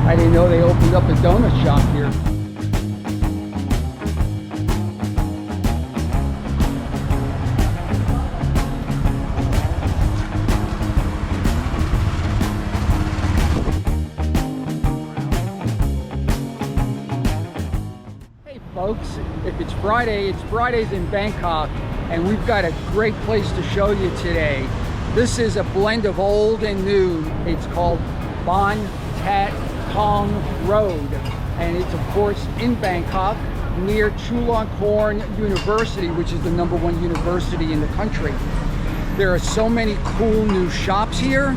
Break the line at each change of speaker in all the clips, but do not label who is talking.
I didn't know they opened up a donut shop here. Hey folks, if it's Friday, it's Fridays in Bangkok, and we've got a great place to show you today. This is a blend of old and new. It's called Banthat Thong Road, and it's of course in Bangkok near Luang University, which is the #1 university in the country. There are so many cool new shops here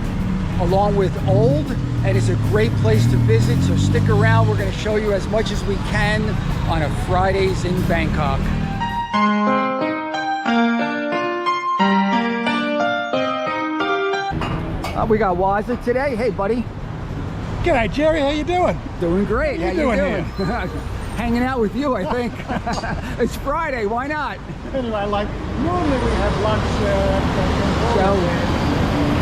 along with old, and it's a great place to visit, so stick around. We're going to show you as much as we can on a Fridays in Bangkok. We got Wazza today. Hey buddy.
G'day Jerry, how you doing?
Doing great. How you doing?
Here?
Hanging out with you, I think. It's Friday, why not?
Anyway, like normally we have lunch
So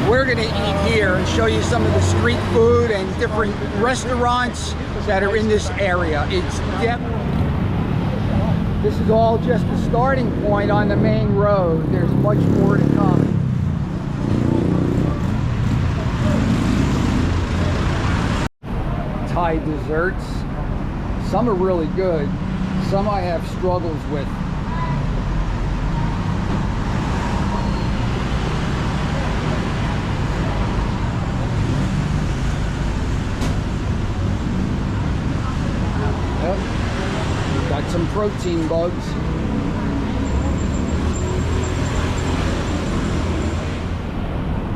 we're gonna eat here and show you some of the street food and different restaurants that are in this area. This is all just the starting point on the main road. There's much more to come. Thai desserts. Some are really good. Some I have struggles with. Yep. Got some protein bugs.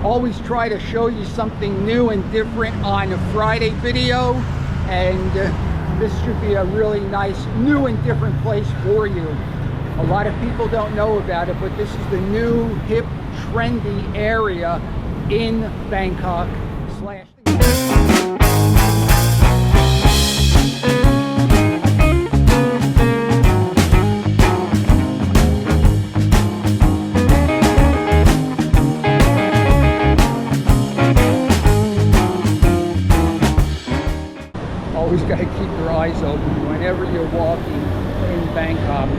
Always try to show you something new and different on a Friday video, and this should be a really nice new and different place for you. A lot of people don't know about it, but this is the new hip trendy area in Bangkok / always got to keep your eyes open whenever you're walking in Bangkok.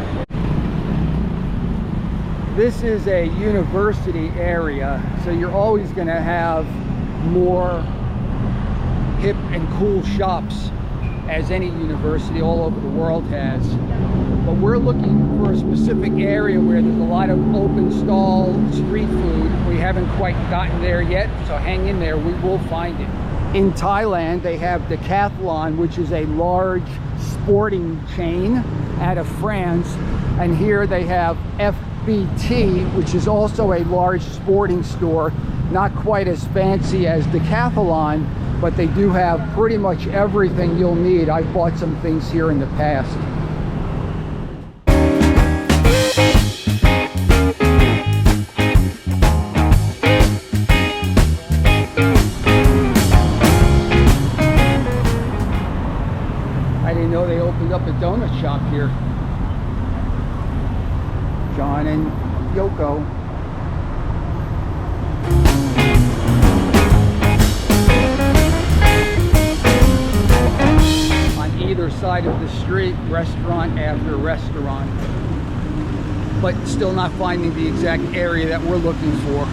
This is a university area, so you're always going to have more hip and cool shops, as any university all over the world has. But we're looking for a specific area where there's a lot of open stall street food. We haven't quite gotten there yet, so hang in there, we will find it. In Thailand, they have Decathlon, which is a large sporting chain out of France. And here they have FBT, which is also a large sporting store. Not quite as fancy as Decathlon, but they do have pretty much everything you'll need. I've bought some things here in the past. They opened up a donut shop here. John and Yoko. On either side of the street, restaurant after restaurant, but still not finding the exact area that we're looking for.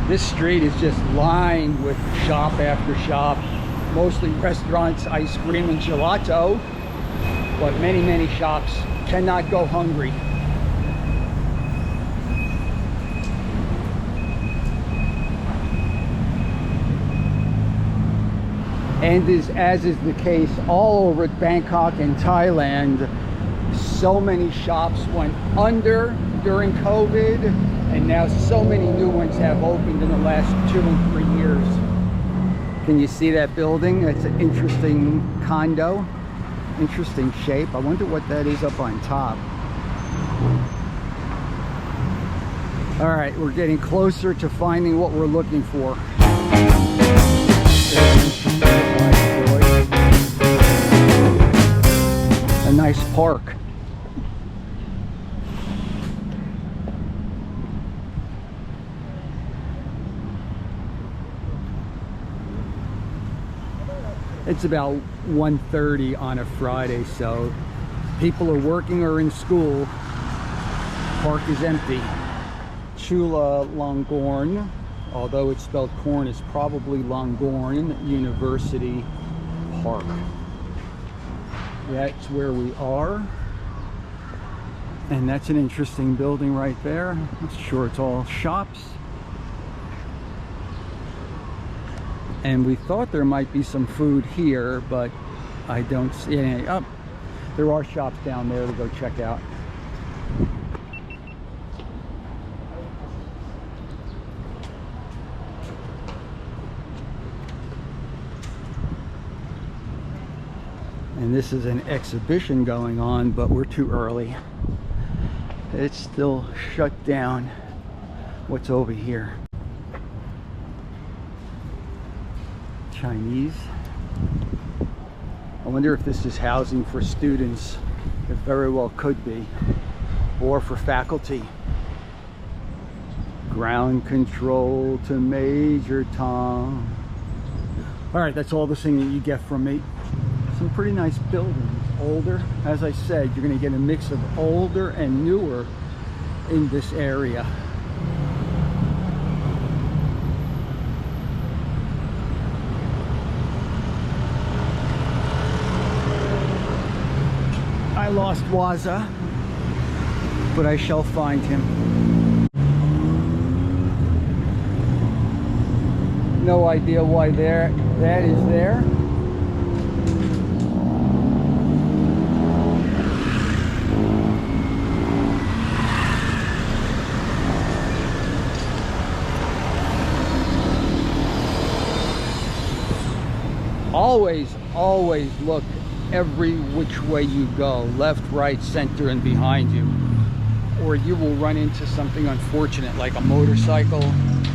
This street is just lined with shop after shop, mostly restaurants, ice cream and gelato, but many shops. Cannot go hungry. And as is the case all over Bangkok and Thailand, so many shops went under during COVID, and now so many new ones have opened in the last 2 and 3 years. Can you see that building? That's an interesting condo, interesting shape. I wonder what that is up on top. All right, we're getting closer to finding what we're looking for. A nice park. It's about 1:30 on a Friday, so people are working or in school. Park is empty. Chulalongkorn, although it's spelled corn, is probably Longkorn University Park. That's where we are. And that's an interesting building right there. I'm sure it's all shops. And we thought there might be some food here, but I don't see any. Oh, there are shops down there to go check out. And this is an exhibition going on, but we're too early. It's still shut down. What's over here? Chinese. I wonder if this is housing for students. It very well could be. Or for faculty. Ground control to Major Tom. Alright, that's all the singing you get from me. Some pretty nice buildings. Older, as I said, you're going to get a mix of older and newer in this area. I lost Wazza, but I shall find him. No idea why that is there. Always look every which way you go, left, right, center, and behind you, or you will run into something unfortunate like a motorcycle,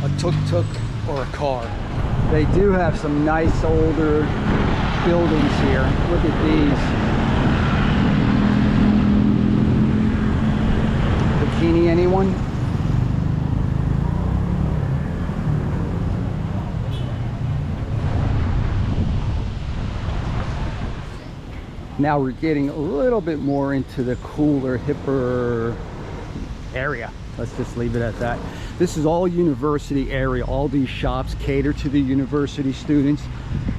a tuk-tuk, or a car. They do have some nice older buildings here. Look at these. Bikini, anyone? Now we're getting a little bit more into the cooler, hipper area. Let's just leave it at that. This is all university area. All these shops cater to the university students.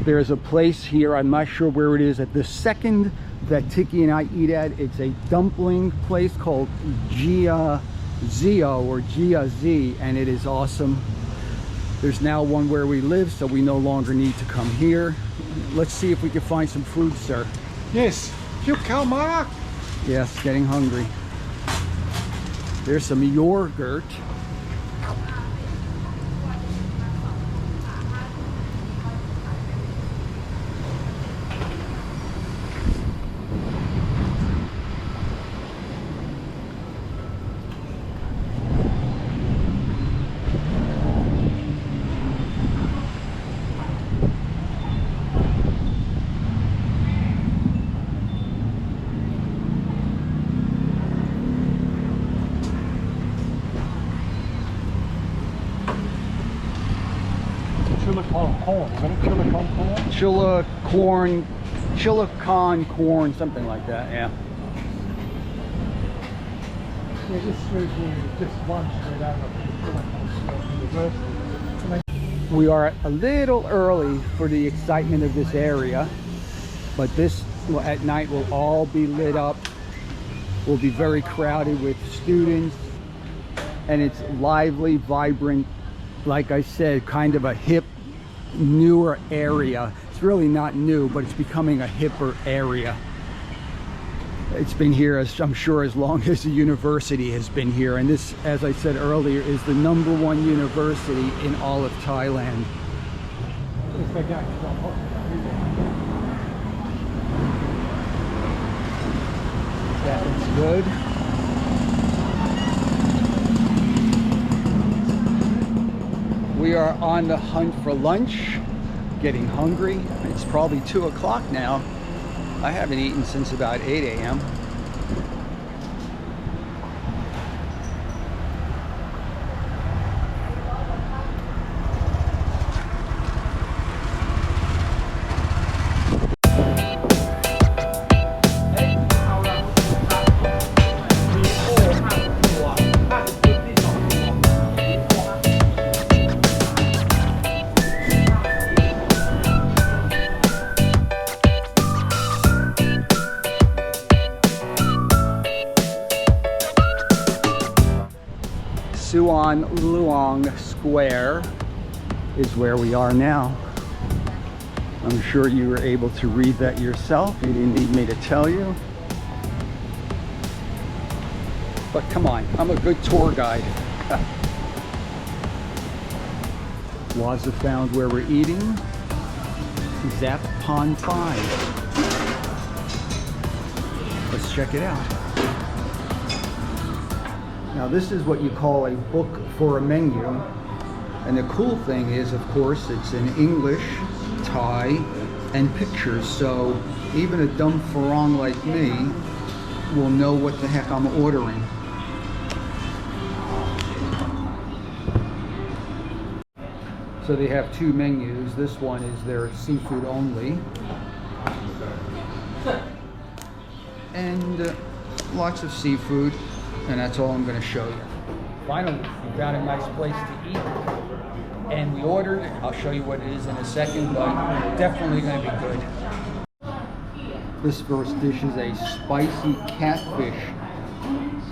There's a place here, I'm not sure where it is, at the second that Tiki and I eat at. It's a dumpling place called Gia Zio or Gia Z, and it is awesome. There's now one where we live, so we no longer need to come here. Let's see if we can find some food, sir.
Yes, Mark.
Yes, getting hungry. There's some yogurt. Chillicon corn, something like that, yeah.
Yeah, this street here is just one street over from the University.
We are a little early for the excitement of this area, but this at night will all be lit up. Will be very crowded with students, and it's lively, vibrant, like I said, kind of a hip, newer area. It's really not new, but it's becoming a hipper area. It's been here, as I'm sure, as long as the university has been here, and this, as I said earlier, is the #1 university in all of Thailand. That's good. We are on the hunt for lunch, getting hungry. It's probably 2 o'clock now. I haven't eaten since about 8 a.m. Suan Luang Square is where we are now. I'm sure you were able to read that yourself. You didn't need me to tell you. But come on, I'm a good tour guide. Wazza found where we're eating. Zap Pon Five. Let's check it out. Now this is what you call a book for a menu, and the cool thing is, of course, it's in English, Thai, and pictures, so even a dumb farang like me will know what the heck I'm ordering. So they have two menus. This one is their seafood only, and lots of seafood. And that's all I'm going to show you. Finally, we found a nice place to eat, and we ordered. I'll show you what it is in a second, but definitely going to be good. This first dish is a spicy catfish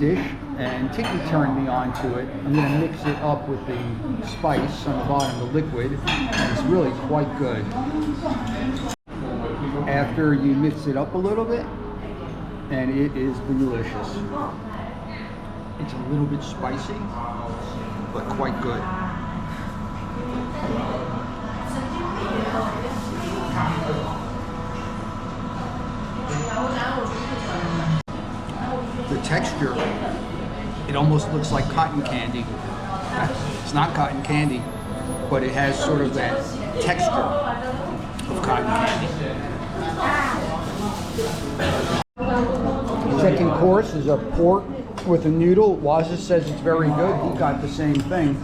dish, and Tiki turned me on to it. I'm going to mix it up with the spice on the bottom, the liquid, and it's really quite good. After you mix it up a little bit, and it is delicious. It's a little bit spicy, but quite good. The texture, it almost looks like cotton candy. It's not cotton candy, but it has sort of that texture of cotton candy. The second course is a pork with a noodle. Wazza says it's very good. He got the same thing.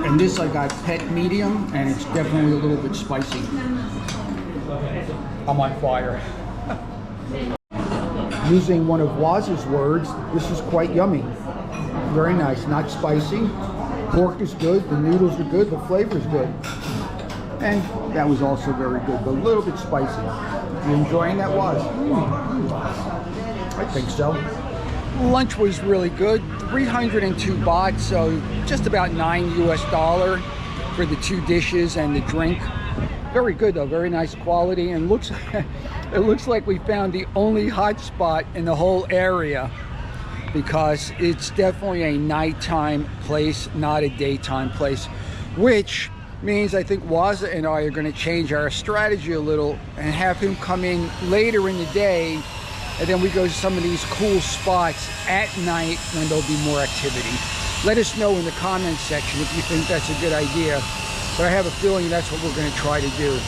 And this I got pet medium, and it's definitely a little bit spicy. I'm on fire. Using one of Wazza's words, this is quite yummy. Very nice, not spicy. Pork is good, the noodles are good, the flavor is good. And that was also very good, but a little bit spicy. You enjoying that, Waz? I think so. Lunch was really good. 302 baht, so just about $9 US for the two dishes and the drink. Very good though, very nice quality, and it looks like we found the only hot spot in the whole area, because it's definitely a nighttime place, not a daytime place, which means I think Wazza and I are going to change our strategy a little and have him come in later in the day, and then we go to some of these cool spots at night when there'll be more activity. Let us know in the comments section if you think that's a good idea, but I have a feeling that's what we're going to try to do.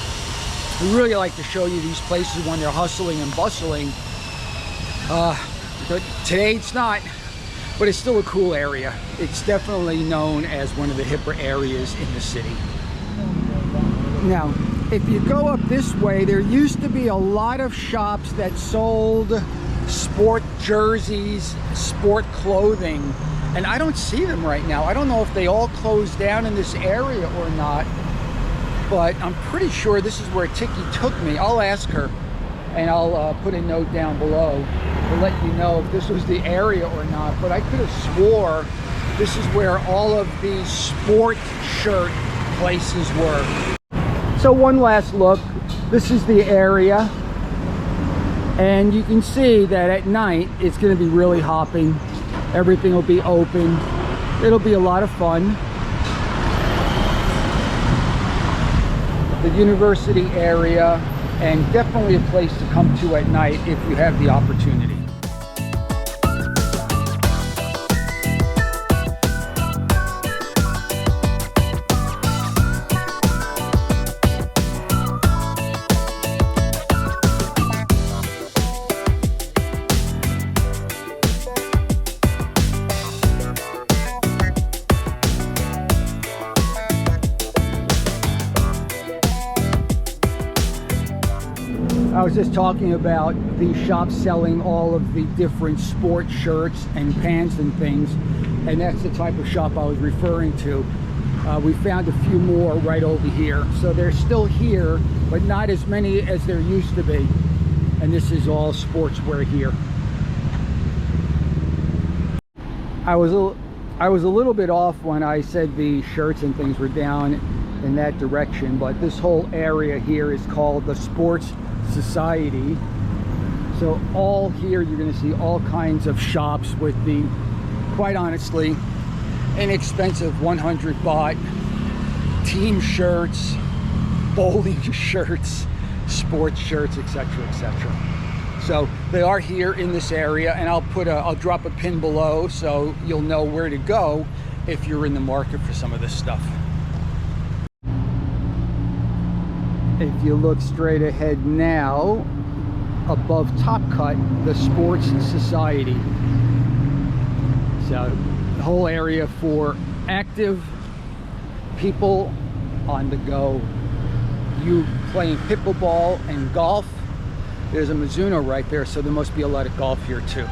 We really like to show you these places when they're hustling and bustling. But today it's not, but it's still a cool area. It's definitely known as one of the hipper areas in the city. Now, if you go up this way, there used to be a lot of shops that sold sport jerseys, sport clothing, and I don't see them right now. I don't know if they all closed down in this area or not, but I'm pretty sure this is where Tiki took me. I'll ask her, and I'll put a note down below to let you know if this was the area or not, but I could have swore this is where all of these sport shirt places were. So one last look, this is the area, and you can see that at night it's going to be really hopping. Everything will be open. It'll be a lot of fun. The university area, and definitely a place to come to at night if you have the opportunity. was just talking about the shop selling all of the different sport shirts and pants and things, and that's the type of shop I was referring to. We found a few more right over here, so they're still here, but not as many as there used to be. And this is all sportswear here. I was a little bit off when I said the shirts and things were down in that direction, but this whole area here is called the Sports Society. So all here you're going to see all kinds of shops with the, quite honestly, inexpensive 100 baht team shirts, bowling shirts, sports shirts, etc., etc. So they are here in this area, and I'll drop a pin below so you'll know where to go if you're in the market for some of this stuff. If you look straight ahead now, above Top Cut, the Sports Society. So the whole area for active people on the go. You playing pickleball and golf. There's a Mizuno right there, so there must be a lot of golf here too.